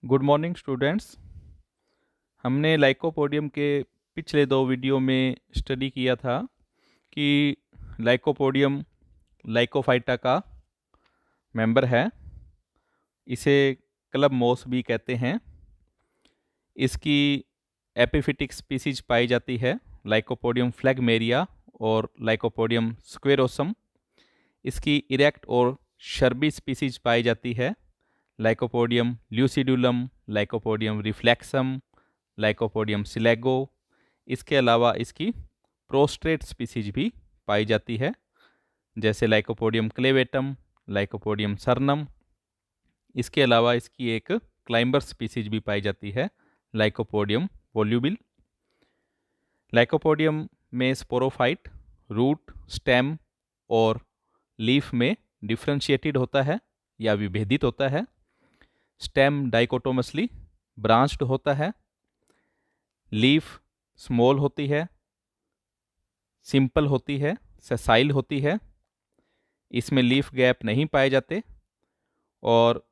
Good morning students. हमने lycopodium के पिछले दो वीडियो में स्टडी किया था कि लाइकोपोडियम लाइकोफाइटा का मेंबर है। इसे क्लब मॉस भी कहते हैं। इसकी एपिफिटिक स्पीसीज पाई जाती है लाइकोपोडियम फ्लैगमेरिया और लाइकोपोडियम स्क्वेरोसम। इसकी इरेक्ट और शर्बी स्पीसीज पाई जाती है लाइकोपोडियम ल्यूसिडुलम, लाइकोपोडियम रिफ्लेक्सम, लाइकोपोडियम सिलेगो। इसके अलावा इसकी प्रोस्ट्रेट स्पीसीज भी पाई जाती है जैसे लाइकोपोडियम क्लेवेटम, लाइकोपोडियम सरनम। इसके अलावा इसकी एक क्लाइंबर स्पीसीज भी पाई जाती है लाइकोपोडियम वोल्यूबिल। लाइकोपोडियम में स्पोरोफाइट रूट, स्टेम और लीफ में डिफ्रेंशिएटेड होता है या विभेदित होता है। स्टेम डाइकोटोमसली ब्रांच्ड होता है। लीफ स्मॉल होती है, सिंपल होती है, सेसाइल होती है। इसमें लीफ गैप नहीं पाए जाते और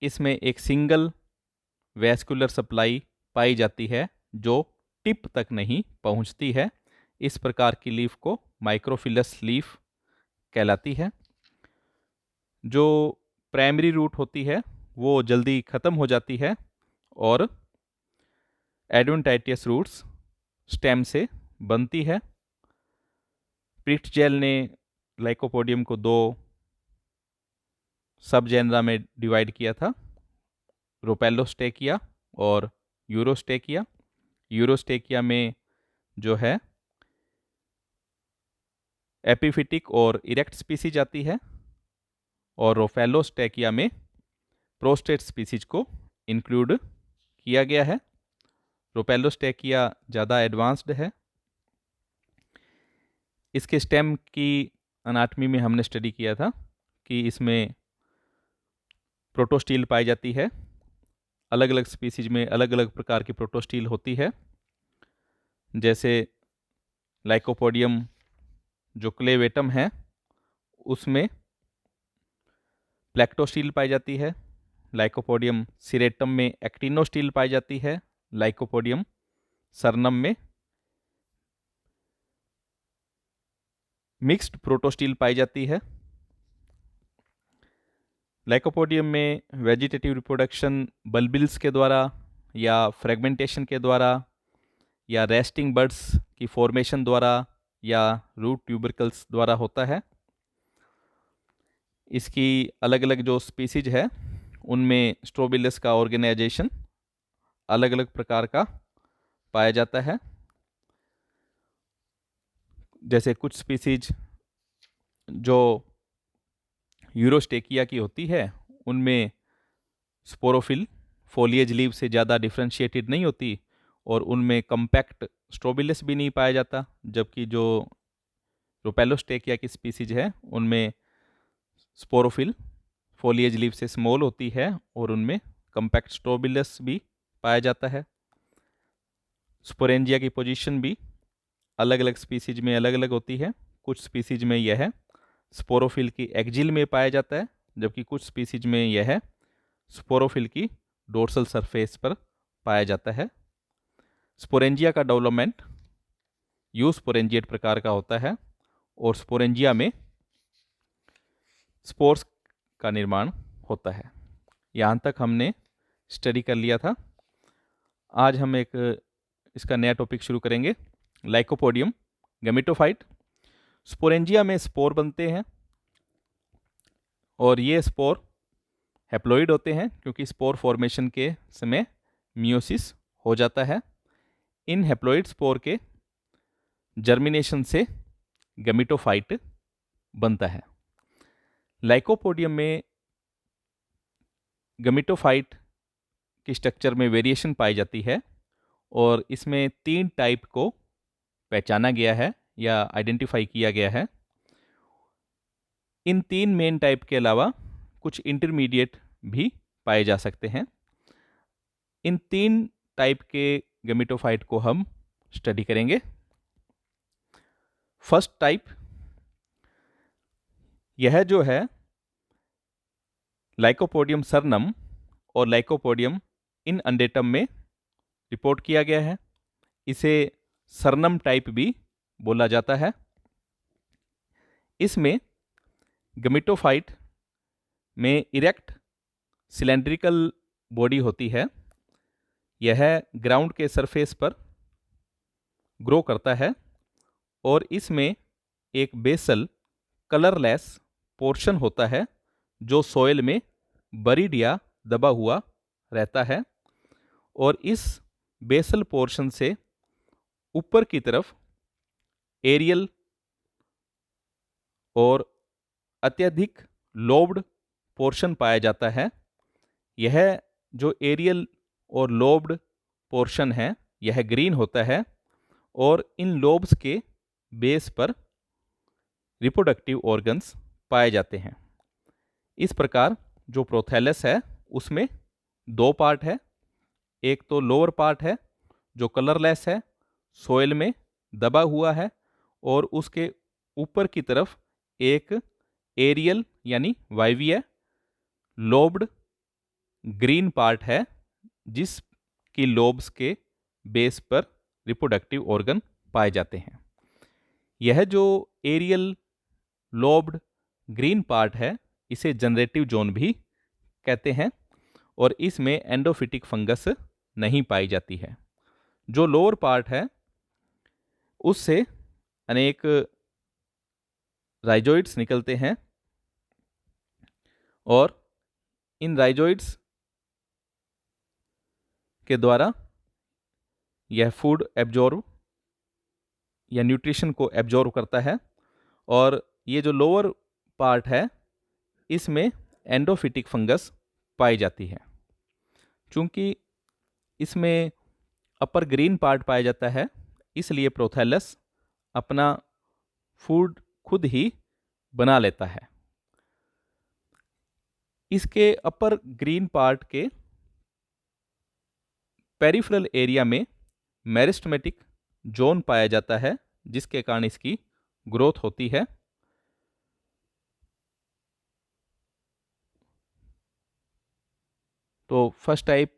इसमें एक सिंगल वैस्कुलर सप्लाई पाई जाती है जो टिप तक नहीं पहुंचती है। इस प्रकार की लीफ को माइक्रोफिलस लीफ कहलाती है। जो प्राइमरी रूट होती है वो जल्दी ख़त्म हो जाती है और एडवेंटाइटियस रूट्स स्टेम से बनती है। प्रिट्जेल ने लाइकोपोडियम को दो सब जेनरा में डिवाइड किया था, रोपेलोस्टेकिया और यूरोस्टेकिया। यूरोस्टेकिया में जो है एपिफिटिक और इरेक्ट स्पीसीज आती है और रोफेलोस्टेकिया में प्रोस्टेट स्पीसीज को इंक्लूड किया गया है। रोपेलोस्टेकिया ज़्यादा एडवांस्ड है। इसके स्टेम की अनाटमी में हमने स्टडी किया था कि इसमें प्रोटोस्टील पाई जाती है। अलग अलग स्पीसीज में अलग अलग प्रकार की प्रोटोस्टील होती है जैसे लाइकोपोडियम जो क्लेवेटम है उसमें प्लेक्टोस्टील पाई जाती है। लाइकोपोडियम सिरेटम में एक्टिनोस्टील पाई जाती है। लाइकोपोडियम सरनम में मिक्स्ड प्रोटोस्टील पाई जाती है। लाइकोपोडियम में वेजिटेटिव रिप्रोडक्शन बल्बिल्स के द्वारा या फ्रेगमेंटेशन के द्वारा या रेस्टिंग बर्ड्स की फॉर्मेशन द्वारा या रूट ट्यूबरकल्स द्वारा होता है। इसकी अलग अलग जो स्पीसीज है उनमें स्ट्रोबिलस का ऑर्गेनाइजेशन अलग अलग प्रकार का पाया जाता है। जैसे कुछ स्पीसीज जो यूरोस्टेकिया की होती है उनमें स्पोरोफिल फोलिएज लीव से ज़्यादा डिफ्रेंशिएटेड नहीं होती और उनमें कम्पैक्ट स्ट्रोबिलस भी नहीं पाया जाता, जबकि जो रोपेलोस्टेकिया की स्पीसीज है उनमें स्पोरोफिल फोलिएज लीव से स्मॉल होती है और उनमें कम्पैक्ट स्ट्रोबिलस भी पाया जाता है। स्पोरेंजिया की पोजीशन भी अलग अलग स्पीसीज में अलग अलग होती है। कुछ स्पीसीज में यह स्पोरोफिल की एक्जिल में पाया जाता है जबकि कुछ स्पीसीज में यह स्पोरोफिल की डोर्सल सरफेस पर पाया जाता है। स्पोरेंजिया का डेवलपमेंट यूस्पोरेंजिएट प्रकार का होता है और स्पोरेंजिया में स्पोर्स का निर्माण होता है। यहाँ तक हमने स्टडी कर लिया था। आज हम एक इसका नया टॉपिक शुरू करेंगे, लाइकोपोडियम गैमेटोफाइट। स्पोरेंजिया में स्पोर बनते हैं और ये स्पोर हैप्लॉइड होते हैं क्योंकि स्पोर फॉर्मेशन के समय मियोसिस हो जाता है। इन हैप्लॉइड स्पोर के जर्मिनेशन से गैमेटोफाइट बनता है। लाइकोपोडियम में गैमेटोफाइट की स्ट्रक्चर में वेरिएशन पाई जाती है और इसमें 3 टाइप को पहचाना गया है या आइडेंटिफाई किया गया है। इन 3 मेन टाइप के अलावा कुछ इंटरमीडिएट भी पाए जा सकते हैं। इन 3 टाइप के गैमेटोफाइट को हम स्टडी करेंगे। फर्स्ट टाइप यह जो है लाइकोपोडियम सरनम और लाइकोपोडियम इन अंडेटम में रिपोर्ट किया गया है। इसे सरनम टाइप भी बोला जाता है। इसमें गमीटोफाइट में इरेक्ट सिलेंड्रिकल बॉडी होती है। यह ग्राउंड के सरफेस पर ग्रो करता है और इसमें एक बेसल कलरलेस पोर्शन होता है जो सॉइल में बरीड या दबा हुआ रहता है और इस बेसल पोर्शन से ऊपर की तरफ एरियल और अत्यधिक लोब्ड पोर्शन पाया जाता है। यह जो एरियल और लोब्ड पोर्शन है यह ग्रीन होता है और इन लोब्स के बेस पर रिप्रोडक्टिव ऑर्गन्स पाए जाते हैं। इस प्रकार जो प्रोथैलस है उसमें दो पार्ट है। एक तो लोअर पार्ट है जो कलरलेस है, सोयल में दबा हुआ है, और उसके ऊपर की तरफ एक एरियल यानी वायवीय लोब्ड ग्रीन पार्ट है जिसकी लोब्स के बेस पर रिप्रोडक्टिव ऑर्गन पाए जाते हैं। यह जो एरियल लोब्ड ग्रीन पार्ट है इसे जनरेटिव जोन भी कहते हैं और इसमें एंडोफिटिक फंगस नहीं पाई जाती है। जो लोअर पार्ट है उससे अनेक राइजोइड्स निकलते हैं और इन राइजोइड्स के द्वारा यह फूड एब्जॉर्ब या न्यूट्रिशन को एब्जॉर्ब करता है। और ये जो लोअर पार्ट है इसमें एंडोफिटिक फंगस पाई जाती है। चूंकि इसमें अपर ग्रीन पार्ट पाया जाता है इसलिए प्रोथैलस अपना फूड खुद ही बना लेता है। इसके अपर ग्रीन पार्ट के पेरिफेरल एरिया में मेरिस्टेमेटिक जोन पाया जाता है जिसके कारण इसकी ग्रोथ होती है। तो फर्स्ट टाइप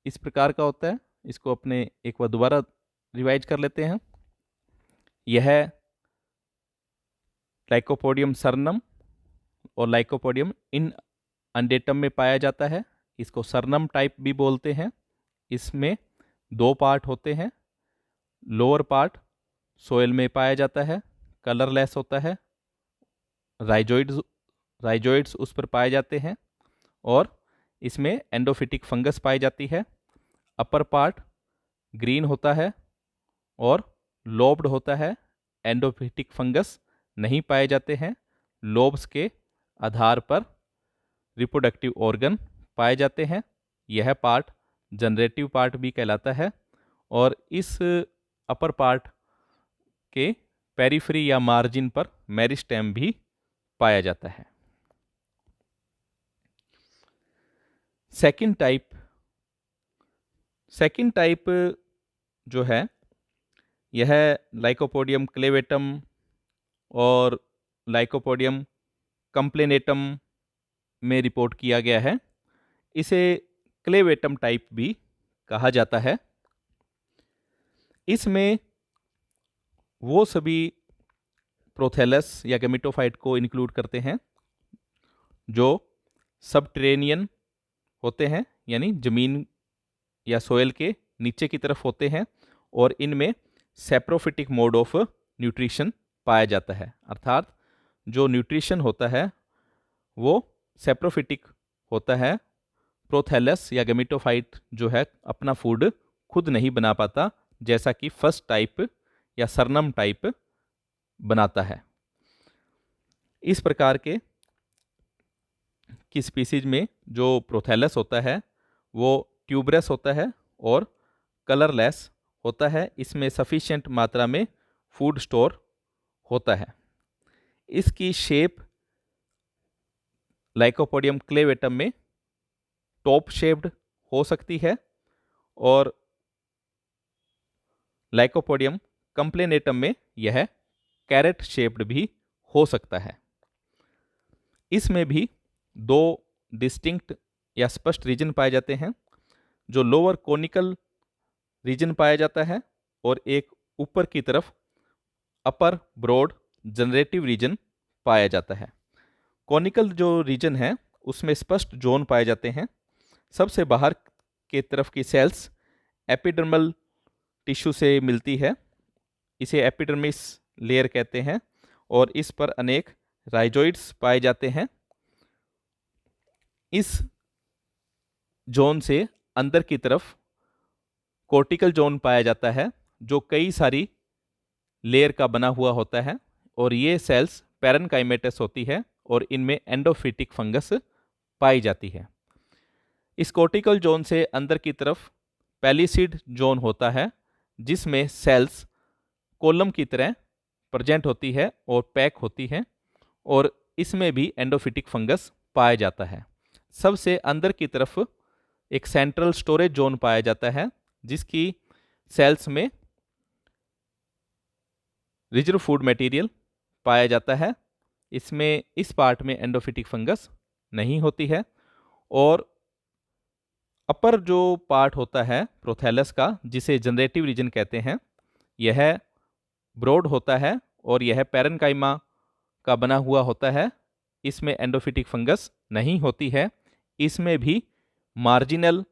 इस प्रकार का होता है। इसको अपने एक बार दोबारा रिवाइज कर लेते हैं। यह लाइकोपोडियम सरनम और लाइकोपोडियम इन अंडेटम में पाया जाता है। इसको सरनम टाइप भी बोलते हैं। इसमें दो पार्ट होते हैं। लोअर पार्ट सोयल में पाया जाता है, कलरलेस होता है, राइजोइड्स उस पर पाए जाते हैं और इसमें एंडोफिटिक फंगस पाई जाती है। अपर पार्ट ग्रीन होता है और लोब्ड होता है, एंडोफिटिक फंगस नहीं पाए जाते हैं। लोब्स के आधार पर रिप्रोडक्टिव ऑर्गन पाए जाते हैं। यह पार्ट जनरेटिव पार्ट भी कहलाता है और इस अपर पार्ट के पेरिफेरी या मार्जिन पर मेरिस्टेम भी पाया जाता है। सेकंड टाइप जो है यह लाइकोपोडियम क्लेवेटम और लाइकोपोडियम कंप्लेनेटम में रिपोर्ट किया गया है। इसे क्लेवेटम टाइप भी कहा जाता है। इसमें वो सभी प्रोथैलस या गैमेटोफाइट को इंक्लूड करते हैं जो सबटेरेनियन होते हैं यानी जमीन या सोयल के नीचे की तरफ होते हैं और इनमें सेप्रोफिटिक मोड ऑफ न्यूट्रिशन पाया जाता है। अर्थात जो न्यूट्रिशन होता है वो सेप्रोफिटिक होता है। प्रोथैलस या गैमेटोफाइट जो है अपना फूड खुद नहीं बना पाता जैसा कि फर्स्ट टाइप या सरनम टाइप बनाता है। इस प्रकार के की स्पीसीज में जो प्रोथैलस होता है वो ट्यूबरस होता है और कलरलेस होता है। इसमें सफिशिएंट मात्रा में फूड स्टोर होता है। इसकी शेप लाइकोपोडियम क्लेवेटम में टॉप शेप्ड हो सकती है और लाइकोपोडियम कंप्लेनेटम में यह कैरेट शेप्ड भी हो सकता है। इसमें भी दो डिस्टिंक्ट या स्पष्ट रीजन पाए जाते हैं। जो लोअर कोनिकल रीजन पाया जाता है और एक ऊपर की तरफ अपर ब्रॉड जनरेटिव रीजन पाया जाता है। कोनिकल जो रीजन है उसमें स्पष्ट जोन पाए जाते हैं। सबसे बाहर के तरफ की सेल्स एपिडर्मल टिश्यू से मिलती है, इसे एपिडर्मिस लेयर कहते हैं, और इस पर अनेक राइजोइड्स पाए जाते हैं। इस जोन से अंदर की तरफ कॉर्टिकल जोन पाया जाता है जो कई सारी लेयर का बना हुआ होता है, और ये सेल्स पैरेनकाइमेटस होती है और इनमें एंडोफिटिक फंगस पाई जाती है। इस कॉर्टिकल जोन से अंदर की तरफ पैलिसिड जोन होता है जिसमें सेल्स कॉलम की तरह प्रेजेंट होती है और पैक होती है, और इसमें भी एंडोफिटिक फंगस पाया जाता है। सबसे अंदर की तरफ एक सेंट्रल स्टोरेज जोन पाया जाता है जिसकी सेल्स में रिजर्व फूड मटेरियल पाया जाता है। इसमें इस पार्ट में एंडोफिटिक फंगस नहीं होती है। और अपर जो पार्ट होता है प्रोथैलस का, जिसे जनरेटिव रीजन कहते हैं, यह ब्रॉड होता है और यह पैरेनकाइमा का बना हुआ होता है। इसमें एंडोफिटिक फंगस नहीं होती है। इसमें भी मार्जिनल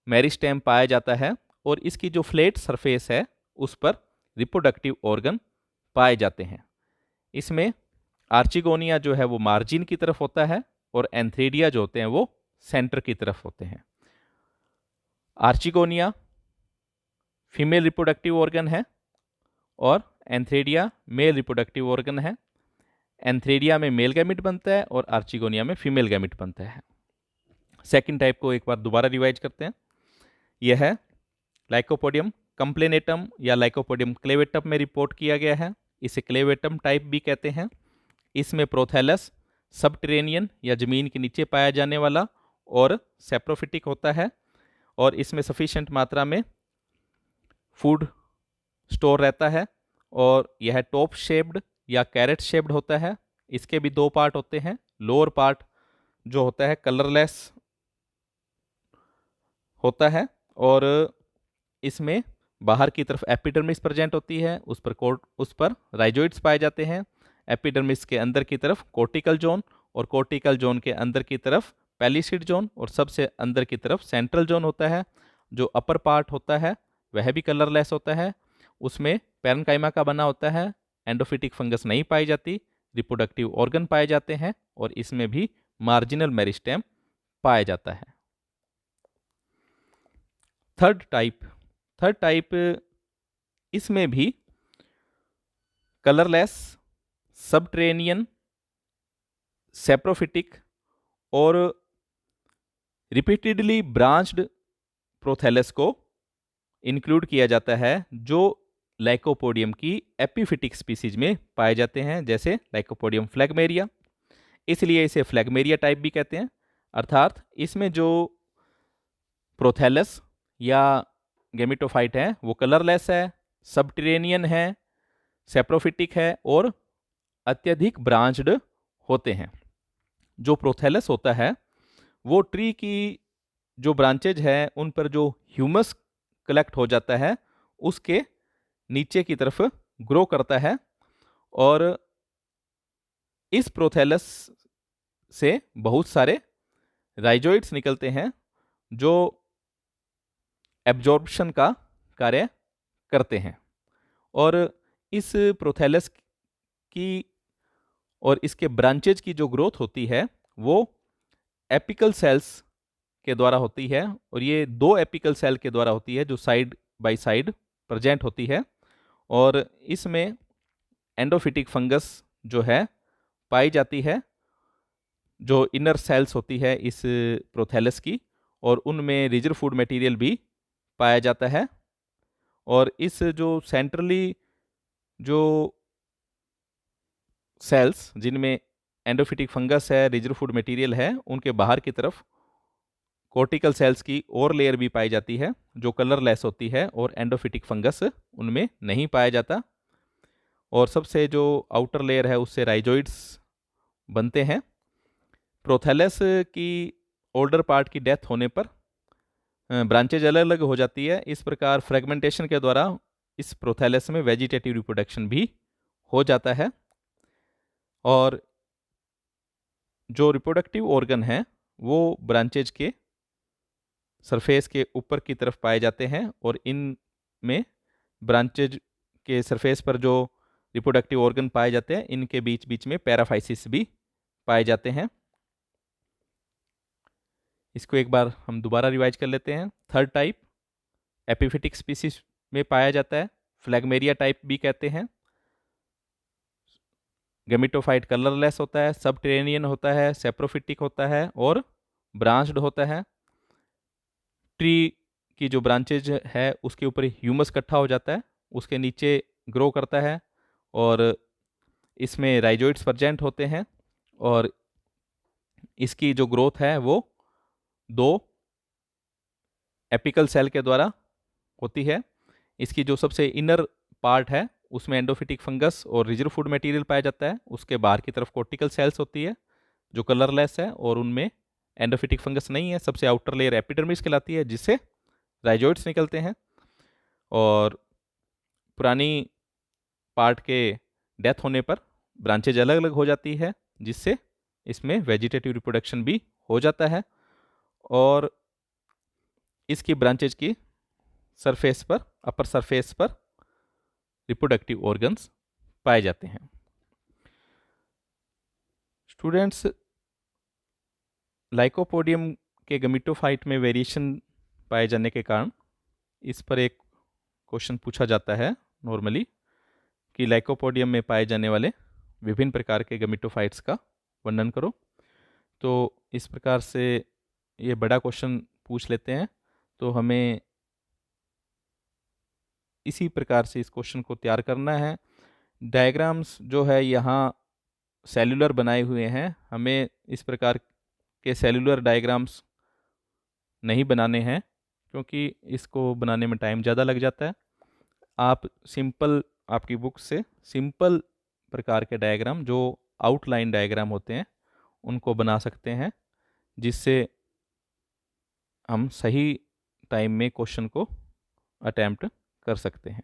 मेरिस्टेम पाया जाता है और इसकी जो फ्लैट सरफेस है उस पर रिप्रोडक्टिव ऑर्गन पाए जाते हैं। इसमें आर्चिगोनिया जो है वो मार्जिन की तरफ होता है और एंथ्रेडिया जो होते हैं वो सेंटर की तरफ होते हैं। आर्चिगोनिया फीमेल रिप्रोडक्टिव ऑर्गन है और एंथ्रेडिया मेल रिप्रोडक्टिव ऑर्गन है। एंथ्रेडिया में मेल गैमिट बनता है और आर्चिगोनिया में फीमेल गैमिट बनता है। सेकंड टाइप को एक बार दोबारा रिवाइज करते हैं। यह है लाइकोपोडियम कंप्लेनेटम या लाइकोपोडियम क्लेवेटम में रिपोर्ट किया गया है। इसे क्लेवेटम टाइप भी कहते हैं। इसमें प्रोथैलस सबटेरेनियन या जमीन के नीचे पाया जाने वाला और सेप्रोफिटिक होता है, और इसमें सफिशिएंट मात्रा में फूड स्टोर रहता है, और यह टॉप शेप्ड या कैरेट शेप्ड होता है। इसके भी दो पार्ट होते हैं। लोअर पार्ट जो होता है कलरलेस होता है और इसमें बाहर की तरफ एपिडर्मिस प्रेजेंट होती है, उस पर राइजोइड्स पाए जाते हैं। एपिडर्मिस के अंदर की तरफ कॉर्टिकल जोन और कॉर्टिकल जोन के अंदर की तरफ पैलिसिड जोन और सबसे अंदर की तरफ सेंट्रल जोन होता है। जो अपर पार्ट होता है वह भी कलरलेस होता है, उसमें पैरेनकाइमा का बना होता है। एंडोफिटिक फंगस नहीं पाई जाती, रिप्रोडक्टिव ऑर्गन पाए जाते हैं और इसमें भी मार्जिनल मेरिस्टेम पाया जाता है। थर्ड टाइप इसमें भी कलरलेस सबटेरेनियन सेप्रोफिटिक और रिपीटेडली ब्रांच्ड प्रोथैलस को इंक्लूड किया जाता है जो लाइकोपोडियम की एपिफिटिक स्पीसीज में पाए जाते हैं, जैसे लाइकोपोडियम फ्लैगमेरिया। इसलिए इसे फ्लैगमेरिया टाइप भी कहते हैं। अर्थात इसमें जो प्रोथैलस या गेमिटोफाइट है वो कलरलेस है, सबटेरेनियन है, सेप्रोफिटिक है और अत्यधिक ब्रांच्ड होते हैं। जो प्रोथैलस होता है वो ट्री की जो ब्रांचेज है उन पर जो ह्यूमस कलेक्ट हो जाता है उसके नीचे की तरफ ग्रो करता है, और इस प्रोथैलस से बहुत सारे राइजोइड्स निकलते हैं जो एब्जॉर्प्शन का कार्य करते हैं। और इस प्रोथैलस की और इसके ब्रांचेज की जो ग्रोथ होती है वो एपिकल सेल्स के द्वारा होती है, और ये दो एपिकल सेल के द्वारा होती है जो साइड बाय साइड प्रेजेंट होती है, और इसमें एंडोफिटिक फंगस जो है पाई जाती है जो इनर सेल्स होती है इस प्रोथैलस की, और उनमें रिजर्व फूड मटेरियल भी पाया जाता है। और इस जो सेंट्रली जो सेल्स जिनमें एंडोफिटिक फंगस है, रिजर्व फूड मटेरियल है, उनके बाहर की तरफ कॉर्टिकल सेल्स की और लेयर भी पाई जाती है जो कलरलेस होती है और एंडोफिटिक फंगस उनमें नहीं पाया जाता। और सबसे जो आउटर लेयर है उससे राइजोइड्स बनते हैं। प्रोथैलस की ओल्डर पार्ट की डेथ होने पर ब्रांचेज अलग अलग हो जाती है। इस प्रकार फ्रेगमेंटेशन के द्वारा इस प्रोथैलस में वेजिटेटिव रिप्रोडक्शन भी हो जाता है। और जो रिप्रोडक्टिव ऑर्गन हैं वो ब्रांचेज के सरफेस के ऊपर की तरफ पाए जाते हैं, और इन में ब्रांचेज के सरफेस पर जो रिप्रोडक्टिव ऑर्गन पाए जाते हैं इनके बीच बीच में पैराफाइसिस भी पाए जाते हैं। इसको एक बार हम दोबारा रिवाइज कर लेते हैं। थर्ड टाइप एपिफिटिक स्पीसीज में पाया जाता है, फ्लैगमेरिया टाइप भी कहते हैं। गेमिटोफाइट कलरलेस होता है, सबटेरेनियन होता है, सेप्रोफिटिक होता है और ब्रांच्ड होता है। ट्री की जो ब्रांचेज है उसके ऊपर ह्यूमस इकट्ठा हो जाता है, उसके नीचे ग्रो करता है, और इसमें राइजोइड्स प्रेजेंट होते हैं, और इसकी जो ग्रोथ है वो दो एपिकल सेल के द्वारा होती है। इसकी जो सबसे इनर पार्ट है उसमें एंडोफिटिक फंगस और रिजर्व फूड मटेरियल पाया जाता है। उसके बाहर की तरफ कोर्टिकल सेल्स होती है जो कलरलेस है और उनमें एंडोफिटिक फंगस नहीं है। सबसे आउटर लेयर एपिडर्मिस कहलाती है जिससे राइजोइड्स निकलते हैं, और पुरानी पार्ट के डेथ होने पर ब्रांचेज अलग अलग हो जाती है जिससे इसमें वेजिटेटिव रिप्रोडक्शन भी हो जाता है, और इसकी ब्रांचेज की सरफेस पर, अपर सरफेस पर रिप्रोडक्टिव ऑर्गन्स पाए जाते हैं। स्टूडेंट्स, लाइकोपोडियम के गमीटोफाइट में वेरिएशन पाए जाने के कारण इस पर एक क्वेश्चन पूछा जाता है नॉर्मली कि लाइकोपोडियम में पाए जाने वाले विभिन्न प्रकार के गमीटोफाइट्स का वर्णन करो। तो इस प्रकार से ये बड़ा क्वेश्चन पूछ लेते हैं, तो हमें इसी प्रकार से इस क्वेश्चन को तैयार करना है। डायग्राम्स जो है यहाँ सेलुलर बनाए हुए हैं, हमें इस प्रकार के सेलुलर डायग्राम्स नहीं बनाने हैं क्योंकि इसको बनाने में टाइम ज़्यादा लग जाता है। आप सिंपल, आपकी बुक से सिंपल प्रकार के डायग्राम जो आउटलाइन डायग्राम होते हैं उनको बना सकते हैं, जिससे हम सही टाइम में क्वेश्चन को अटेम्प्ट कर सकते हैं।